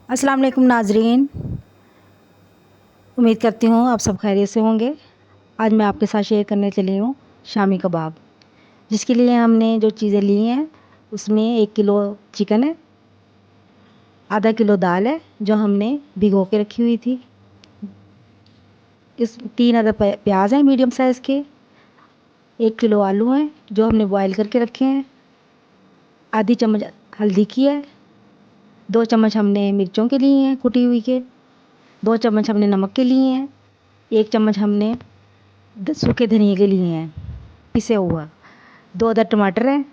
अस्सलाम वालेकुम नाजरीन, उम्मीद करती हूँ आप सब खैरियत से होंगे। आज मैं आपके साथ शेयर करने चली हूँ शामी कबाब, जिसके लिए हमने जो चीज़ें ली हैं उसमें 1 किलो चिकन है, आधा किलो दाल है जो हमने भिगो के रखी हुई थी, इस 3 अदद प्याज हैं मीडियम साइज़ के, 1 किलो आलू हैं जो हमने बॉयल करके रखे हैं, आधी चम्मच हल्दी की है, 2 चम्मच हमने मिर्चों के लिए हैं कुटी हुई के, 2 चम्मच हमने नमक के लिए हैं, 1 चम्मच हमने सूखे धनिए के लिए हैं पिसे हुआ, 2 अदद टमाटर हैं,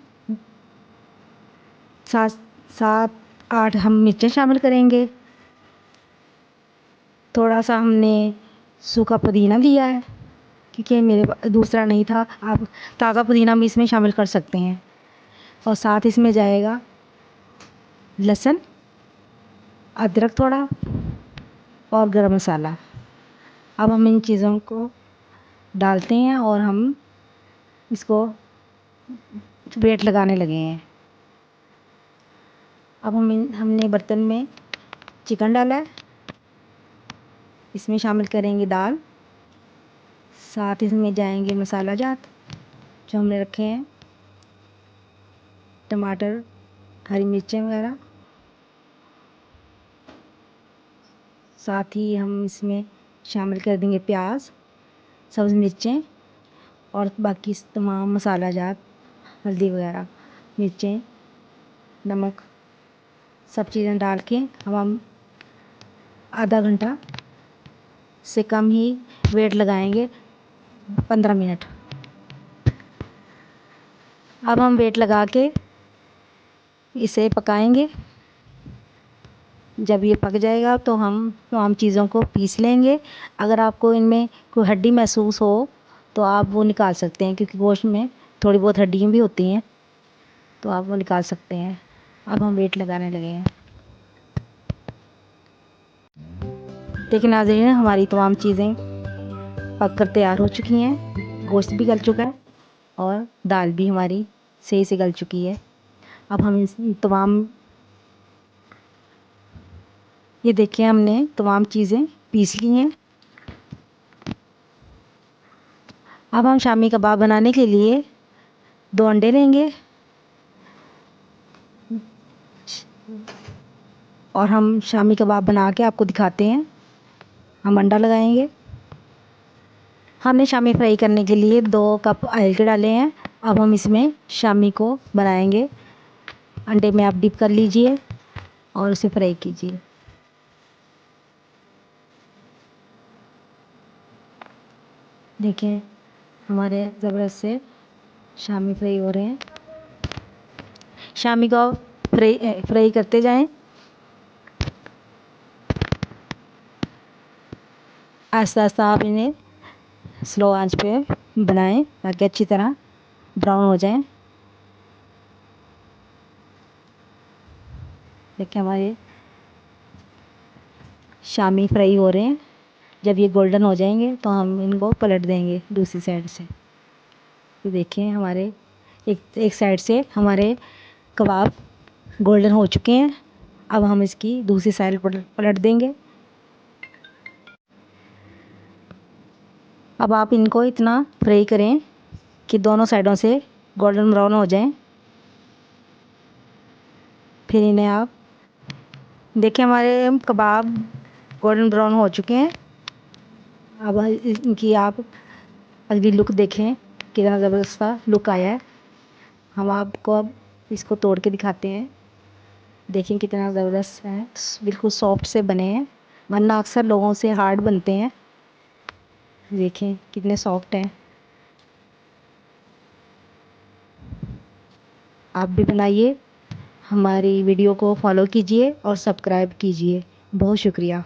7-8 हम मिर्चें शामिल करेंगे, थोड़ा सा हमने सूखा पुदीना लिया है क्योंकि मेरे पास दूसरा नहीं था, आप ताज़ा पुदीना भी इसमें शामिल कर सकते हैं। और साथ इसमें जाएगा लहसुन, अदरक थोड़ा और गरम मसाला। अब हम इन चीज़ों को डालते हैं और हम इसको वेट लगाने लगे हैं। अब हमने बर्तन में चिकन डाला है, इसमें शामिल करेंगे दाल, साथ इसमें जाएंगे मसाला जात जो हमने रखे हैं, टमाटर, हरी मिर्चें वगैरह, साथ ही हम इसमें शामिल कर देंगे प्याज, सब्ज़ मिर्चें और बाकी तमाम मसाला जात, हल्दी वगैरह, मिर्चें, नमक, सब चीज़ें डाल के हम आधा घंटा से कम ही वेट लगाएंगे, 15 मिनट। अब हम वेट लगा के इसे पकाएंगे। जब ये पक जाएगा तो हम तमाम चीज़ों को पीस लेंगे। अगर आपको इनमें कोई हड्डी महसूस हो तो आप वो निकाल सकते हैं, क्योंकि गोश्त में थोड़ी बहुत हड्डियाँ भी होती हैं, तो आप वो निकाल सकते हैं। अब हम वेट लगाने लगे हैं। देखिए नाज़रीन, हमारी तमाम चीज़ें पक कर तैयार हो चुकी हैं, गोश्त भी गल चुका है और दाल भी हमारी सही से गल चुकी है। अब हम इस तमाम, ये देखिए हमने तमाम चीज़ें पीस ली हैं। अब हम शामी कबाब बनाने के लिए 2 अंडे लेंगे और हम शामी कबाब बना के आपको दिखाते हैं। हम अंडा लगाएंगे। हमने शामी फ्राई करने के लिए 2 कप ऑयल के डाले हैं। अब हम इसमें शामी को बनाएंगे। अंडे में आप डिप कर लीजिए और उसे फ्राई कीजिए। देखिए हमारे ज़बरदस्त से शामी फ्राई हो रहे हैं। शामी को फ्राई करते जाएं। आहिस्ता आहिस्ता आप इन्हें स्लो आंच पे बनाएं ताकि अच्छी तरह ब्राउन हो जाएं। देखिए हमारे शामी फ्राई हो रहे हैं। जब ये गोल्डन हो जाएंगे तो हम इनको पलट देंगे दूसरी साइड से। तो देखिए हमारे एक साइड से हमारे कबाब गोल्डन हो चुके हैं। अब हम इसकी दूसरी साइड पलट देंगे। अब आप इनको इतना फ्राई करें कि दोनों साइडों से गोल्डन ब्राउन हो जाएं। फिर इन्हें आप देखिए हमारे कबाब गोल्डन ब्राउन हो चुके हैं। अब इनकी आप अगली लुक देखें, कितना ज़बरदस्त लुक आया है। हम आपको अब इसको तोड़ के दिखाते हैं। देखें कितना ज़बरदस्त है, बिल्कुल सॉफ्ट से बने हैं, वरना अक्सर लोगों से हार्ड बनते हैं। देखें कितने सॉफ्ट हैं। आप भी बनाइए, हमारी वीडियो को फॉलो कीजिए और सब्सक्राइब कीजिए। बहुत शुक्रिया।